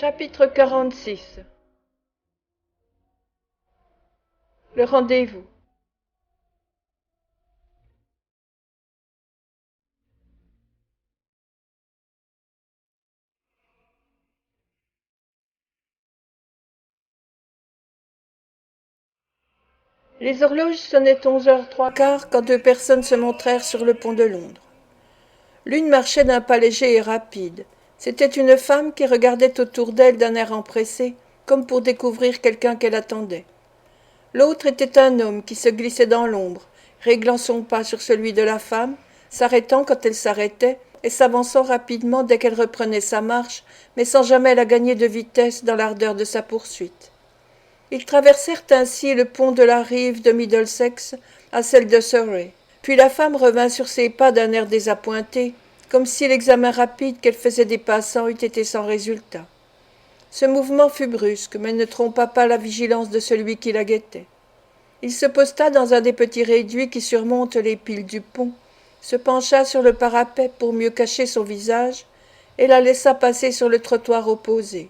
Chapitre 46. Le rendez-vous. Les horloges sonnaient 11h03 quand deux personnes se montrèrent sur le pont de Londres. L'une marchait d'un pas léger et rapide. C'était une femme qui regardait autour d'elle d'un air empressé, comme pour découvrir quelqu'un qu'elle attendait. L'autre était un homme qui se glissait dans l'ombre, réglant son pas sur celui de la femme, s'arrêtant quand elle s'arrêtait et s'avançant rapidement dès qu'elle reprenait sa marche, mais sans jamais la gagner de vitesse dans l'ardeur de sa poursuite. Ils traversèrent ainsi le pont de la rive de Middlesex à celle de Surrey. Puis la femme revint sur ses pas d'un air désappointé, comme si l'examen rapide qu'elle faisait des passants eût été sans résultat. Ce mouvement fut brusque, mais ne trompa pas la vigilance de celui qui la guettait. Il se posta dans un des petits réduits qui surmontent les piles du pont, se pencha sur le parapet pour mieux cacher son visage, et la laissa passer sur le trottoir opposé.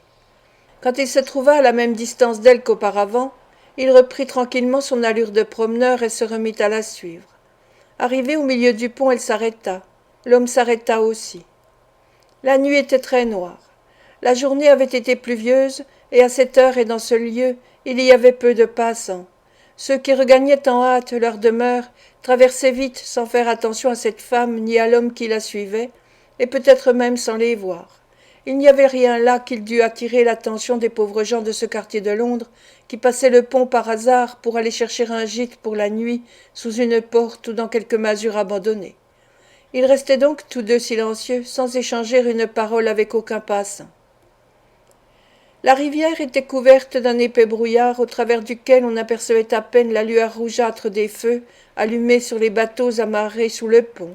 Quand il se trouva à la même distance d'elle qu'auparavant, il reprit tranquillement son allure de promeneur et se remit à la suivre. Arrivée au milieu du pont, elle s'arrêta. L'homme s'arrêta aussi. La nuit était très noire. La journée avait été pluvieuse, et à cette heure et dans ce lieu, il y avait peu de passants. Ceux qui regagnaient en hâte leur demeure traversaient vite sans faire attention à cette femme ni à l'homme qui la suivait, et peut-être même sans les voir. Il n'y avait rien là qu'il dût attirer l'attention des pauvres gens de ce quartier de Londres qui passaient le pont par hasard pour aller chercher un gîte pour la nuit sous une porte ou dans quelque masure abandonnée. Ils restaient donc tous deux silencieux, sans échanger une parole avec aucun passant. La rivière était couverte d'un épais brouillard au travers duquel on apercevait à peine la lueur rougeâtre des feux allumés sur les bateaux amarrés sous le pont.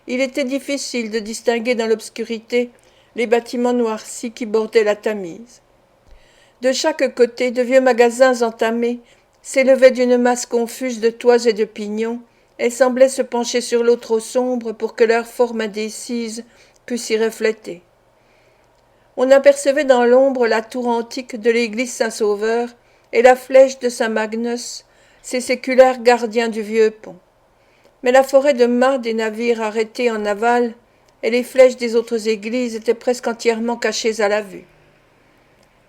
Il était difficile de distinguer dans l'obscurité les bâtiments noircis qui bordaient la Tamise. De chaque côté, de vieux magasins entamés s'élevaient d'une masse confuse de toits et de pignons, et semblaient se pencher sur l'eau trop sombre pour que leur forme indécise pût s'y refléter. On apercevait dans l'ombre la tour antique de l'église Saint-Sauveur et la flèche de Saint-Magnus, ces séculaires gardiens du vieux pont. Mais la forêt de mâts des navires arrêtés en aval et les flèches des autres églises étaient presque entièrement cachées à la vue.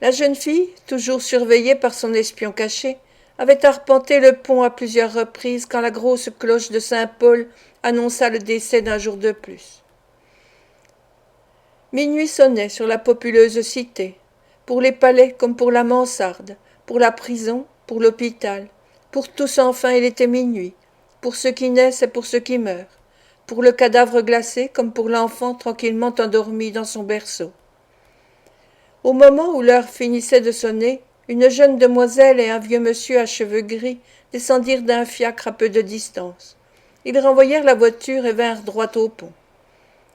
La jeune fille, toujours surveillée par son espion caché, avait arpenté le pont à plusieurs reprises quand la grosse cloche de Saint-Paul annonça le décès d'un jour de plus. Minuit sonnait sur la populeuse cité, pour les palais comme pour la mansarde, pour la prison, pour l'hôpital. Pour tous enfin il était minuit, pour ceux qui naissent et pour ceux qui meurent, pour le cadavre glacé comme pour l'enfant tranquillement endormi dans son berceau. Au moment où l'heure finissait de sonner, une jeune demoiselle et un vieux monsieur à cheveux gris descendirent d'un fiacre à peu de distance. Ils renvoyèrent la voiture et vinrent droit au pont.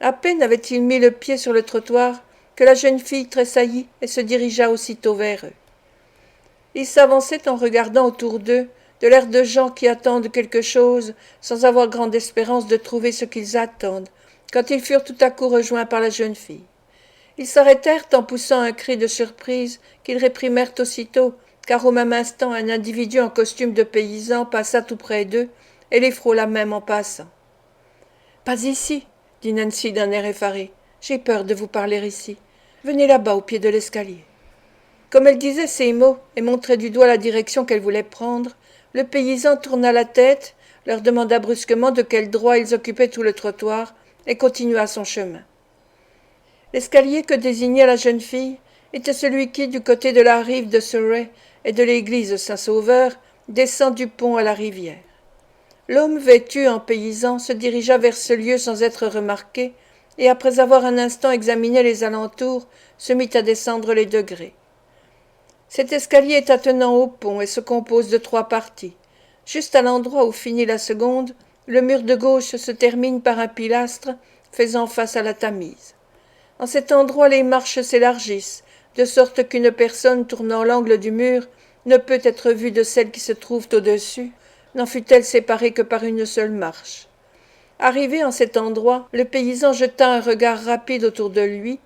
À peine avait-il mis le pied sur le trottoir que la jeune fille tressaillit et se dirigea aussitôt vers eux. Ils s'avançaient en regardant autour d'eux, de l'air de gens qui attendent quelque chose sans avoir grande espérance de trouver ce qu'ils attendent, quand ils furent tout à coup rejoints par la jeune fille. Ils s'arrêtèrent en poussant un cri de surprise qu'ils réprimèrent aussitôt, car au même instant un individu en costume de paysan passa tout près d'eux et les frôla même en passant. « Pas ici !» dit Nancy d'un air effaré. « J'ai peur de vous parler ici. Venez là-bas au pied de l'escalier. » Comme elle disait ces mots et montrait du doigt la direction qu'elle voulait prendre, le paysan tourna la tête, leur demanda brusquement de quel droit ils occupaient tout le trottoir et continua son chemin. L'escalier que désignait la jeune fille était celui qui, du côté de la rive de Surrey et de l'église Saint-Sauveur, descend du pont à la rivière. L'homme vêtu en paysan se dirigea vers ce lieu sans être remarqué, et après avoir un instant examiné les alentours, se mit à descendre les degrés. Cet escalier est attenant au pont et se compose de 3 parties. Juste à l'endroit où finit la seconde, le mur de gauche se termine par un pilastre faisant face à la Tamise. En cet endroit, les marches s'élargissent, de sorte qu'une personne tournant l'angle du mur ne peut être vue de celle qui se trouve au-dessus, n'en fût-elle séparée que par une seule marche. Arrivé en cet endroit, le paysan jeta un regard rapide autour de lui,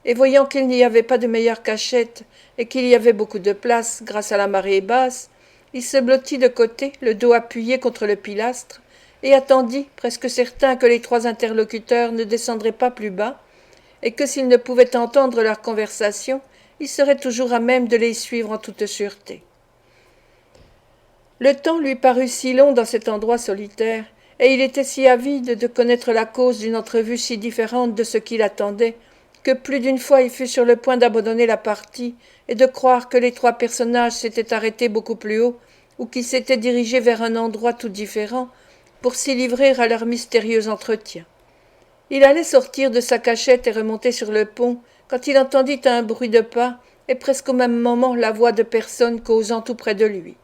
et voyant qu'il n'y avait pas de meilleure cachette et qu'il y avait beaucoup de place grâce à la marée basse, il se blottit de côté, le dos appuyé contre le pilastre, et attendit, presque certain que les trois interlocuteurs ne descendraient pas plus bas, et que s'il ne pouvait entendre leur conversation, il serait toujours à même de les suivre en toute sûreté. Le temps lui parut si long dans cet endroit solitaire, et il était si avide de connaître la cause d'une entrevue si différente de ce qu'il attendait, que plus d'une fois il fut sur le point d'abandonner la partie et de croire que les trois personnages s'étaient arrêtés beaucoup plus haut ou qu'ils s'étaient dirigés vers un endroit tout différent pour s'y livrer à leur mystérieux entretien. Il allait sortir de sa cachette et remonter sur le pont quand il entendit un bruit de pas et presque au même moment la voix de personnes causant tout près de lui.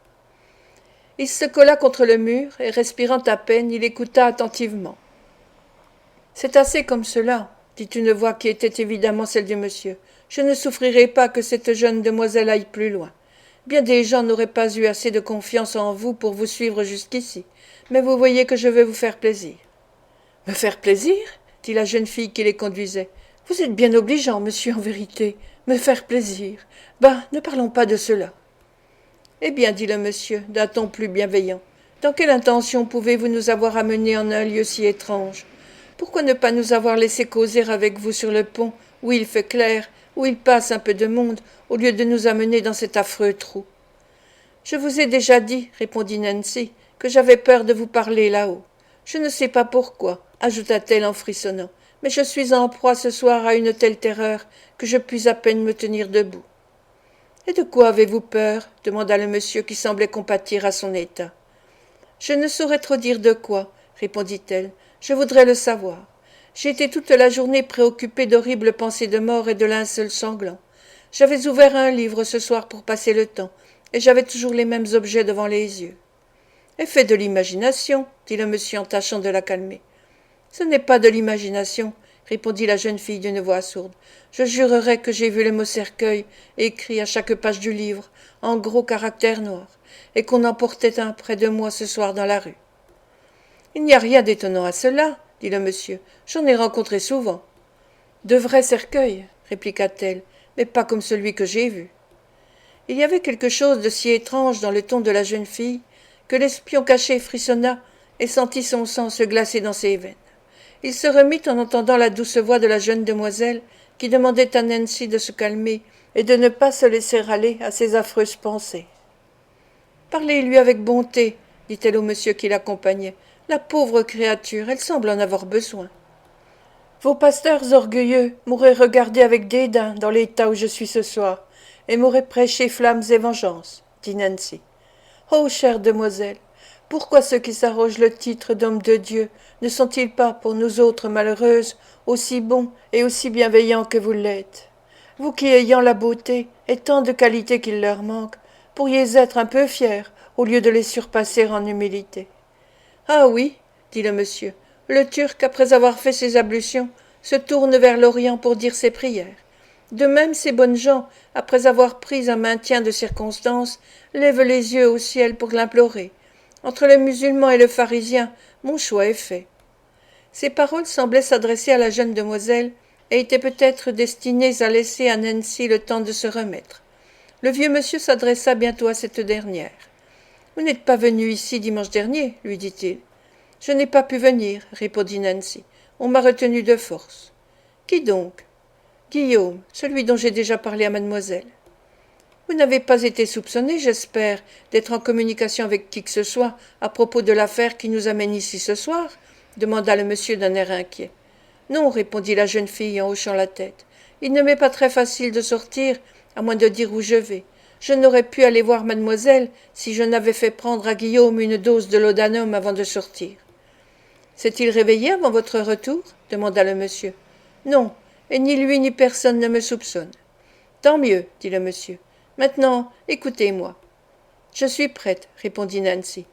Il se colla contre le mur et, respirant à peine, il écouta attentivement. « C'est assez comme cela, » dit une voix qui était évidemment celle du monsieur. « Je ne souffrirai pas que cette jeune demoiselle aille plus loin. Bien des gens n'auraient pas eu assez de confiance en vous pour vous suivre jusqu'ici, mais vous voyez que je veux vous faire plaisir. » « Me faire plaisir ?» dit la jeune fille qui les conduisait. « Vous êtes bien obligeant, monsieur, en vérité. Me faire plaisir. Ben, ne parlons pas de cela. » « Eh bien, dit le monsieur, d'un ton plus bienveillant, dans quelle intention pouvez-vous nous avoir amenés en un lieu si étrange? Pourquoi ne pas nous avoir laissé causer avec vous sur le pont, où il fait clair, où il passe un peu de monde, au lieu de nous amener dans cet affreux trou? » « Je vous ai déjà dit, répondit Nancy, que j'avais peur de vous parler là-haut. Je ne sais pas pourquoi, ajouta-t-elle en frissonnant, mais je suis en proie ce soir à une telle terreur que je puis à peine me tenir debout. « Et de quoi avez-vous peur » demanda le monsieur qui semblait compatir à son état. « Je ne saurais trop dire de quoi, répondit-elle. Je voudrais le savoir. J'ai été toute la journée préoccupée d'horribles pensées de mort et de linceul sanglant. J'avais ouvert un livre ce soir pour passer le temps, et j'avais toujours les mêmes objets devant les yeux. « Effet de l'imagination, dit le monsieur en tâchant de la calmer. « Ce n'est pas de l'imagination, répondit la jeune fille d'une voix sourde. Je jurerais que j'ai vu le mot cercueil écrit à chaque page du livre, en gros caractères noirs, et qu'on en portait un près de moi ce soir dans la rue. Il n'y a rien d'étonnant à cela, dit le monsieur. J'en ai rencontré souvent. De vrais cercueils, répliqua-t-elle, mais pas comme celui que j'ai vu. Il y avait quelque chose de si étrange dans le ton de la jeune fille que l'espion caché frissonna et sentit son sang se glacer dans ses veines. Il se remit en entendant la douce voix de la jeune demoiselle qui demandait à Nancy de se calmer et de ne pas se laisser aller à ses affreuses pensées. « Parlez-lui avec bonté, » dit-elle au monsieur qui l'accompagnait. « La pauvre créature, elle semble en avoir besoin. »« Vos pasteurs orgueilleux m'auraient regardé avec dédain dans l'état où je suis ce soir, et m'auraient prêché flammes et vengeance, » dit Nancy. « Oh, chère demoiselle, pourquoi ceux qui s'arrogent le titre d'hommes de Dieu ne sont-ils pas, pour nous autres malheureuses, aussi bons et aussi bienveillants que vous l'êtes? Vous qui, ayant la beauté et tant de qualités qu'il leur manque, pourriez être un peu fiers au lieu de les surpasser en humilité. »« Ah oui, dit le monsieur, le Turc, après avoir fait ses ablutions, se tourne vers l'Orient pour dire ses prières. De même, ces bonnes gens, après avoir pris un maintien de circonstance, lèvent les yeux au ciel pour l'implorer. Entre le musulman et le pharisien, mon choix est fait. » Ces paroles semblaient s'adresser à la jeune demoiselle et étaient peut-être destinées à laisser à Nancy le temps de se remettre. Le vieux monsieur s'adressa bientôt à cette dernière. « Vous n'êtes pas venue ici dimanche dernier, lui dit-il. »« Je n'ai pas pu venir, répondit Nancy. On m'a retenu de force. »« Qui donc ?»« Guillaume, celui dont j'ai déjà parlé à mademoiselle. »« Vous n'avez pas été soupçonné, j'espère, d'être en communication avec qui que ce soit à propos de l'affaire qui nous amène ici ce soir ?» demanda le monsieur d'un air inquiet. « Non, répondit la jeune fille en hochant la tête. Il ne m'est pas très facile de sortir, à moins de dire où je vais. Je n'aurais pu aller voir mademoiselle si je n'avais fait prendre à Guillaume une dose de laudanum avant de sortir. »« S'est-il réveillé avant votre retour ?» demanda le monsieur. « Non, et ni lui ni personne ne me soupçonne. »« Tant mieux, dit le monsieur. Maintenant, écoutez-moi. »« Je suis prête, répondit Nancy. »«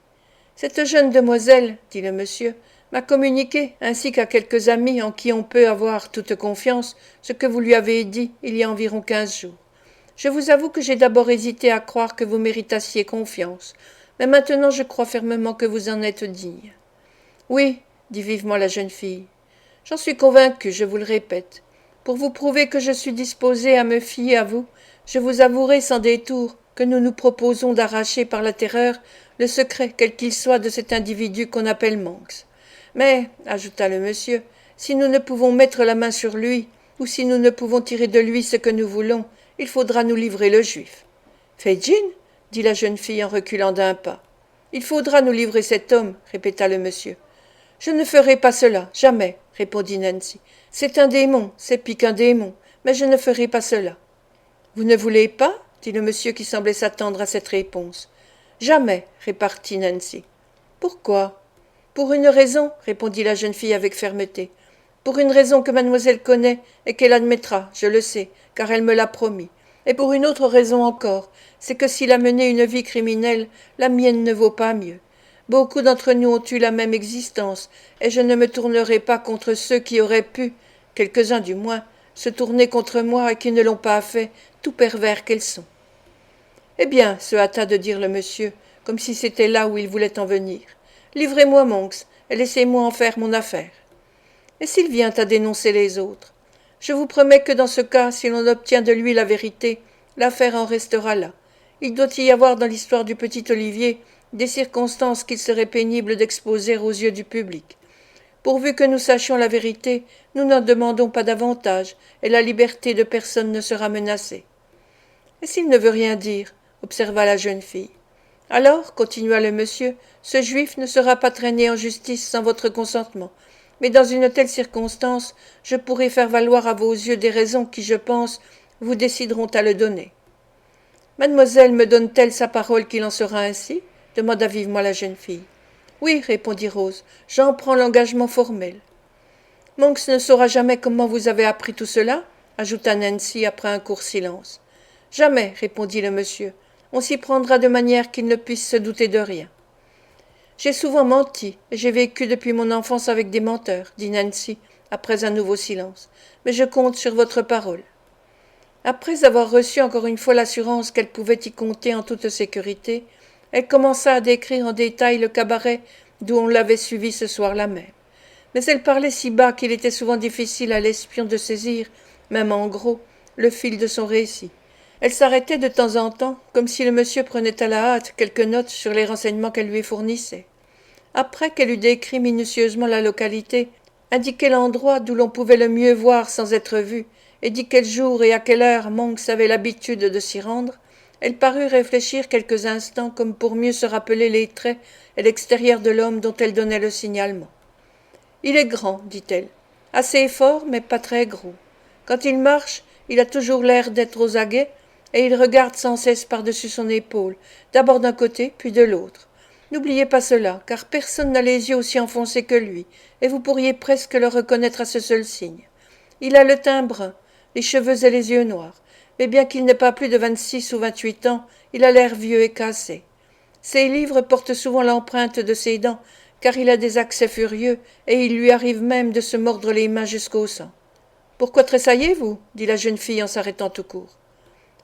Cette jeune demoiselle, dit le monsieur, m'a communiqué, ainsi qu'à quelques amis en qui on peut avoir toute confiance, ce que vous lui avez dit il y a environ 15 jours. Je vous avoue que j'ai d'abord hésité à croire que vous méritassiez confiance, mais maintenant je crois fermement que vous en êtes digne. »« Oui, dit vivement la jeune fille. « J'en suis convaincue, je vous le répète. Pour vous prouver que je suis disposée à me fier à vous, je vous avouerai sans détour que nous nous proposons d'arracher par la terreur le secret, quel qu'il soit, de cet individu qu'on appelle Manx. Mais, ajouta le monsieur, si nous ne pouvons mettre la main sur lui, ou si nous ne pouvons tirer de lui ce que nous voulons, il faudra nous livrer le juif. Fagin, dit la jeune fille en reculant d'un pas. Il faudra nous livrer cet homme, répéta le monsieur. Je ne ferai pas cela, jamais, répondit Nancy. C'est un démon, c'est pis qu'un démon, mais je ne ferai pas cela. Vous ne voulez pas? Dit le monsieur qui semblait s'attendre à cette réponse. Jamais, répartit Nancy. Pourquoi? Pour une raison, répondit la jeune fille avec fermeté. Pour une raison que mademoiselle connaît et qu'elle admettra, je le sais, car elle me l'a promis. Et pour une autre raison encore, c'est que s'il a mené une vie criminelle, la mienne ne vaut pas mieux. Beaucoup d'entre nous ont eu la même existence, et je ne me tournerai pas contre ceux qui auraient pu, quelques-uns du moins, se tourner contre moi et qui ne l'ont pas fait, tout pervers qu'elles sont. Eh bien, se hâta de dire le monsieur, comme si c'était là où il voulait en venir. Livrez-moi Monks, et laissez-moi en faire mon affaire. Et s'il vient à dénoncer les autres? Je vous promets que dans ce cas, si l'on obtient de lui la vérité, l'affaire en restera là. Il doit y avoir dans l'histoire du petit Olivier des circonstances qu'il serait pénible d'exposer aux yeux du public. Pourvu que nous sachions la vérité, nous n'en demandons pas davantage, et la liberté de personne ne sera menacée. Et s'il ne veut rien dire, observa la jeune fille. Alors, continua le monsieur, ce juif ne sera pas traîné en justice sans votre consentement. Mais dans une telle circonstance, je pourrai faire valoir à vos yeux des raisons qui, je pense, vous décideront à le donner. Mademoiselle me donne-t-elle sa parole qu'il en sera ainsi? Demanda vivement la jeune fille. Oui, répondit Rose, j'en prends l'engagement formel. Monks ne saura jamais comment vous avez appris tout cela? Ajouta Nancy après un court silence. Jamais, répondit le monsieur. On s'y prendra de manière qu'il ne puisse se douter de rien. J'ai souvent menti, et j'ai vécu depuis mon enfance avec des menteurs, dit Nancy, après un nouveau silence. Mais je compte sur votre parole. Après avoir reçu encore une fois l'assurance qu'elle pouvait y compter en toute sécurité, elle commença à décrire en détail le cabaret d'où on l'avait suivi ce soir-là même. Mais elle parlait si bas qu'il était souvent difficile à l'espion de saisir, même en gros, le fil de son récit. Elle s'arrêtait de temps en temps, comme si le monsieur prenait à la hâte quelques notes sur les renseignements qu'elle lui fournissait. Après qu'elle eut décrit minutieusement la localité, indiqué l'endroit d'où l'on pouvait le mieux voir sans être vu, et dit quel jour et à quelle heure Monks avait l'habitude de s'y rendre, elle parut réfléchir quelques instants comme pour mieux se rappeler les traits et l'extérieur de l'homme dont elle donnait le signalement. « Il est grand, dit-elle, assez fort, mais pas très gros. Quand il marche, il a toujours l'air d'être aux aguets, et il regarde sans cesse par-dessus son épaule, d'abord d'un côté, puis de l'autre. N'oubliez pas cela, car personne n'a les yeux aussi enfoncés que lui, et vous pourriez presque le reconnaître à ce seul signe. Il a le teint brun, les cheveux et les yeux noirs, mais bien qu'il n'ait pas plus de 26 ou 28 ans, il a l'air vieux et cassé. Ses livres portent souvent l'empreinte de ses dents, car il a des accès furieux, et il lui arrive même de se mordre les mains jusqu'au sang. « Pourquoi tressaillez-vous » dit la jeune fille en s'arrêtant tout court.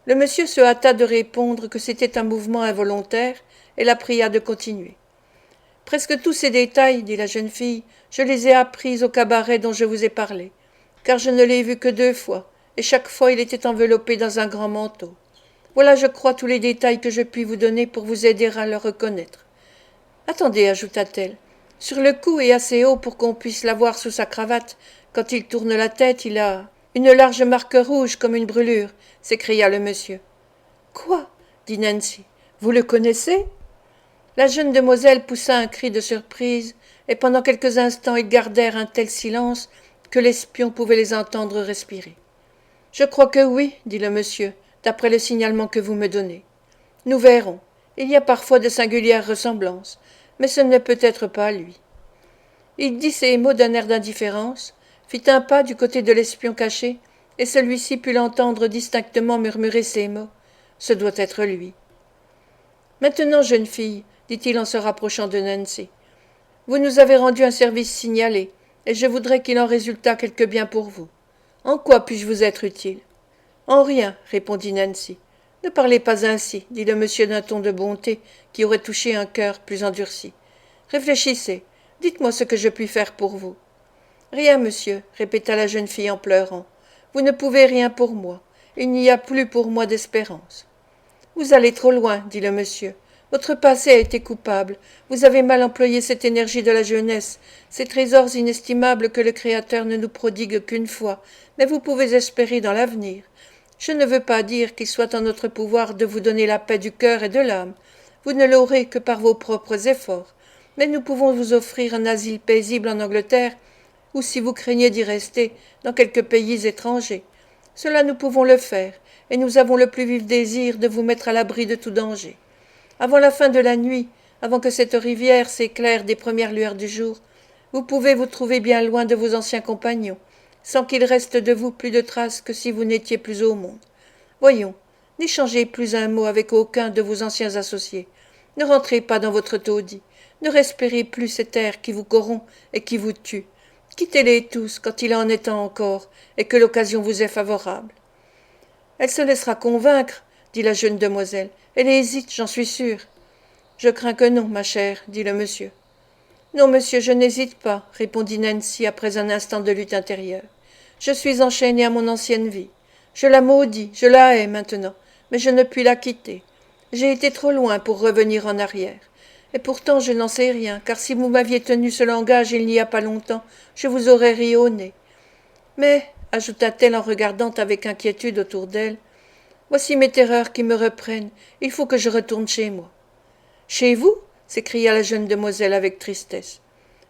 Le monsieur se hâta de répondre que c'était un mouvement involontaire, et la pria de continuer. « Presque tous ces détails, dit la jeune fille, je les ai appris au cabaret dont je vous ai parlé, car je ne l'ai vu que 2 fois, et chaque fois il était enveloppé dans un grand manteau. Voilà, je crois, tous les détails que je puis vous donner pour vous aider à le reconnaître. Attendez, ajouta-t-elle, sur le cou et assez haut pour qu'on puisse la voir sous sa cravate, quand il tourne la tête, il a une large marque rouge comme une brûlure, s'écria le monsieur. Quoi? Dit Nancy. Vous le connaissez? La jeune demoiselle poussa un cri de surprise, et pendant quelques instants ils gardèrent un tel silence que l'espion pouvait les entendre respirer. Je crois que oui, dit le monsieur, d'après le signalement que vous me donnez. Nous verrons. Il y a parfois de singulières ressemblances, mais ce n'est peut-être pas lui. Il dit ces mots d'un air d'indifférence, fit un pas du côté de l'espion caché, et celui-ci put l'entendre distinctement murmurer ces mots. Ce doit être lui. Maintenant, jeune fille, dit-il en se rapprochant de Nancy, vous nous avez rendu un service signalé, et je voudrais qu'il en résultât quelque bien pour vous. En quoi puis-je vous être utile? En rien, répondit Nancy. Ne parlez pas ainsi, dit le monsieur d'un ton de bonté qui aurait touché un cœur plus endurci. Réfléchissez, dites-moi ce que je puis faire pour vous. Rien, monsieur, répéta la jeune fille en pleurant. Vous ne pouvez rien pour moi. Il n'y a plus pour moi d'espérance. Vous allez trop loin, dit le monsieur. Votre passé a été coupable. Vous avez mal employé cette énergie de la jeunesse, ces trésors inestimables que le Créateur ne nous prodigue qu'une fois, mais vous pouvez espérer dans l'avenir. Je ne veux pas dire qu'il soit en notre pouvoir de vous donner la paix du cœur et de l'âme. Vous ne l'aurez que par vos propres efforts. Mais nous pouvons vous offrir un asile paisible en Angleterre, ou si vous craignez d'y rester, dans quelques pays étrangers. Cela nous pouvons le faire, et nous avons le plus vif désir de vous mettre à l'abri de tout danger. Avant la fin de la nuit, avant que cette rivière s'éclaire des premières lueurs du jour, vous pouvez vous trouver bien loin de vos anciens compagnons, sans qu'il reste de vous plus de traces que si vous n'étiez plus au monde. Voyons, n'échangez plus un mot avec aucun de vos anciens associés. Ne rentrez pas dans votre taudis. Ne respirez plus cet air qui vous corrompt et qui vous tue. Quittez-les tous quand il en est temps encore et que l'occasion vous est favorable. Elle se laissera convaincre, dit la jeune demoiselle. Elle hésite, j'en suis sûre. Je crains que non, ma chère, dit le monsieur. Non, monsieur, je n'hésite pas, répondit Nancy après un instant de lutte intérieure. Je suis enchaînée à mon ancienne vie. Je la maudis, je la hais maintenant, mais je ne puis la quitter. J'ai été trop loin pour revenir en arrière. Et pourtant je n'en sais rien, car si vous m'aviez tenu ce langage il n'y a pas longtemps, je vous aurais ri au nez. Mais, ajouta-t-elle en regardant avec inquiétude autour d'elle, voici mes terreurs qui me reprennent, il faut que je retourne chez moi. Chez vous s'écria la jeune demoiselle avec tristesse.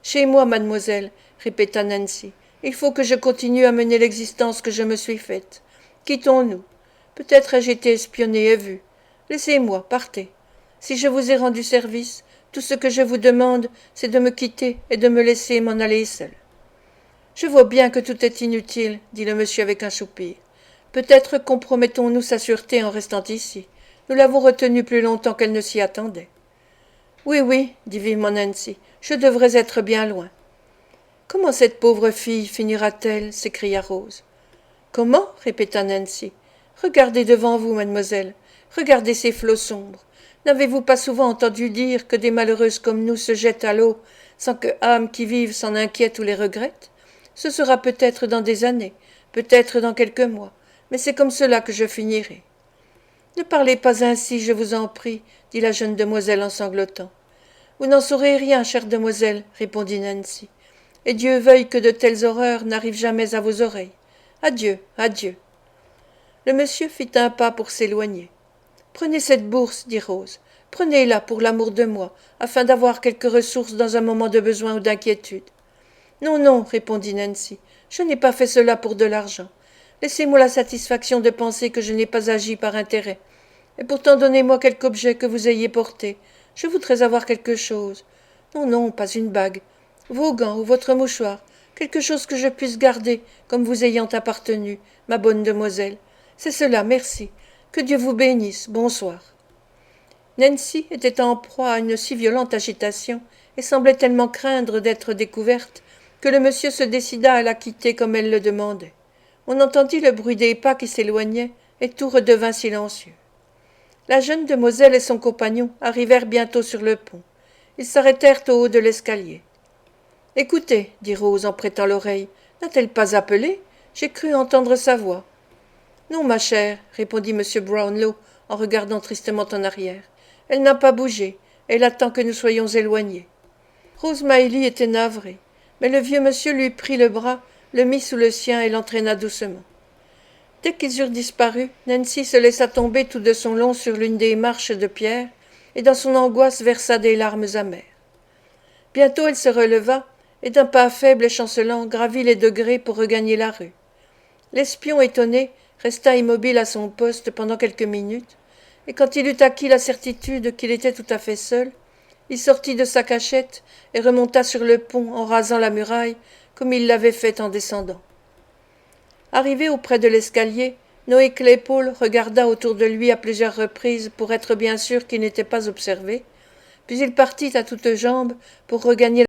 Chez moi, mademoiselle, répéta Nancy, il faut que je continue à mener l'existence que je me suis faite. Quittons-nous. Peut-être ai-je été espionnée et vue. Laissez-moi, partez. Si je vous ai rendu service, tout ce que je vous demande, c'est de me quitter et de me laisser m'en aller seule. Je vois bien que tout est inutile, dit le monsieur avec un soupir. Peut-être compromettons-nous sa sûreté en restant ici. Nous l'avons retenue plus longtemps qu'elle ne s'y attendait. Oui, oui, dit vivement Nancy, je devrais être bien loin. Comment cette pauvre fille finira-t-elle s'écria Rose. Comment répéta Nancy. Regardez devant vous, mademoiselle. Regardez ces flots sombres. N'avez-vous pas souvent entendu dire que des malheureuses comme nous se jettent à l'eau sans que âme qui vive s'en inquiète ou les regrette? Ce sera peut-être dans des années, peut-être dans quelques mois, mais c'est comme cela que je finirai. Ne parlez pas ainsi, je vous en prie, dit la jeune demoiselle en sanglotant. Vous n'en saurez rien, chère demoiselle, répondit Nancy, et Dieu veuille que de telles horreurs n'arrivent jamais à vos oreilles. Adieu, adieu. Le monsieur fit un pas pour s'éloigner. Prenez cette bourse, dit Rose. Prenez-la pour l'amour de moi, afin d'avoir quelques ressources dans un moment de besoin ou d'inquiétude. Non, non, répondit Nancy, je n'ai pas fait cela pour de l'argent. Laissez-moi la satisfaction de penser que je n'ai pas agi par intérêt. Et pourtant donnez-moi quelque objet que vous ayez porté. Je voudrais avoir quelque chose. Non, non, pas une bague. Vos gants ou votre mouchoir. Quelque chose que je puisse garder, comme vous ayant appartenu, ma bonne demoiselle. C'est cela, merci. Que Dieu vous bénisse. Bonsoir. Nancy était en proie à une si violente agitation et semblait tellement craindre d'être découverte que le monsieur se décida à la quitter comme elle le demandait. On entendit le bruit des pas qui s'éloignaient et tout redevint silencieux. La jeune demoiselle et son compagnon arrivèrent bientôt sur le pont. Ils s'arrêtèrent au haut de l'escalier. « Écoutez, dit Rose en prêtant l'oreille, n'a-t-elle pas appelé? J'ai cru entendre sa voix. »« Non, ma chère, répondit M. Brownlow en regardant tristement en arrière. Elle n'a pas bougé, elle attend que nous soyons éloignés. Rose Maylie était navrée, mais le vieux monsieur lui prit le bras, le mit sous le sien et l'entraîna doucement. Dès qu'ils eurent disparu, Nancy se laissa tomber tout de son long sur l'une des marches de pierre, et dans son angoisse versa des larmes amères. Bientôt elle se releva, et d'un pas faible et chancelant gravit les degrés pour regagner la rue. L'espion, étonné, resta immobile à son poste pendant quelques minutes, et quand il eut acquis la certitude qu'il était tout à fait seul, il sortit de sa cachette et remonta sur le pont en rasant la muraille, comme il l'avait fait en descendant. Arrivé auprès de l'escalier, Noé Claypole regarda autour de lui à plusieurs reprises pour être bien sûr qu'il n'était pas observé, puis il partit à toutes jambes pour regagner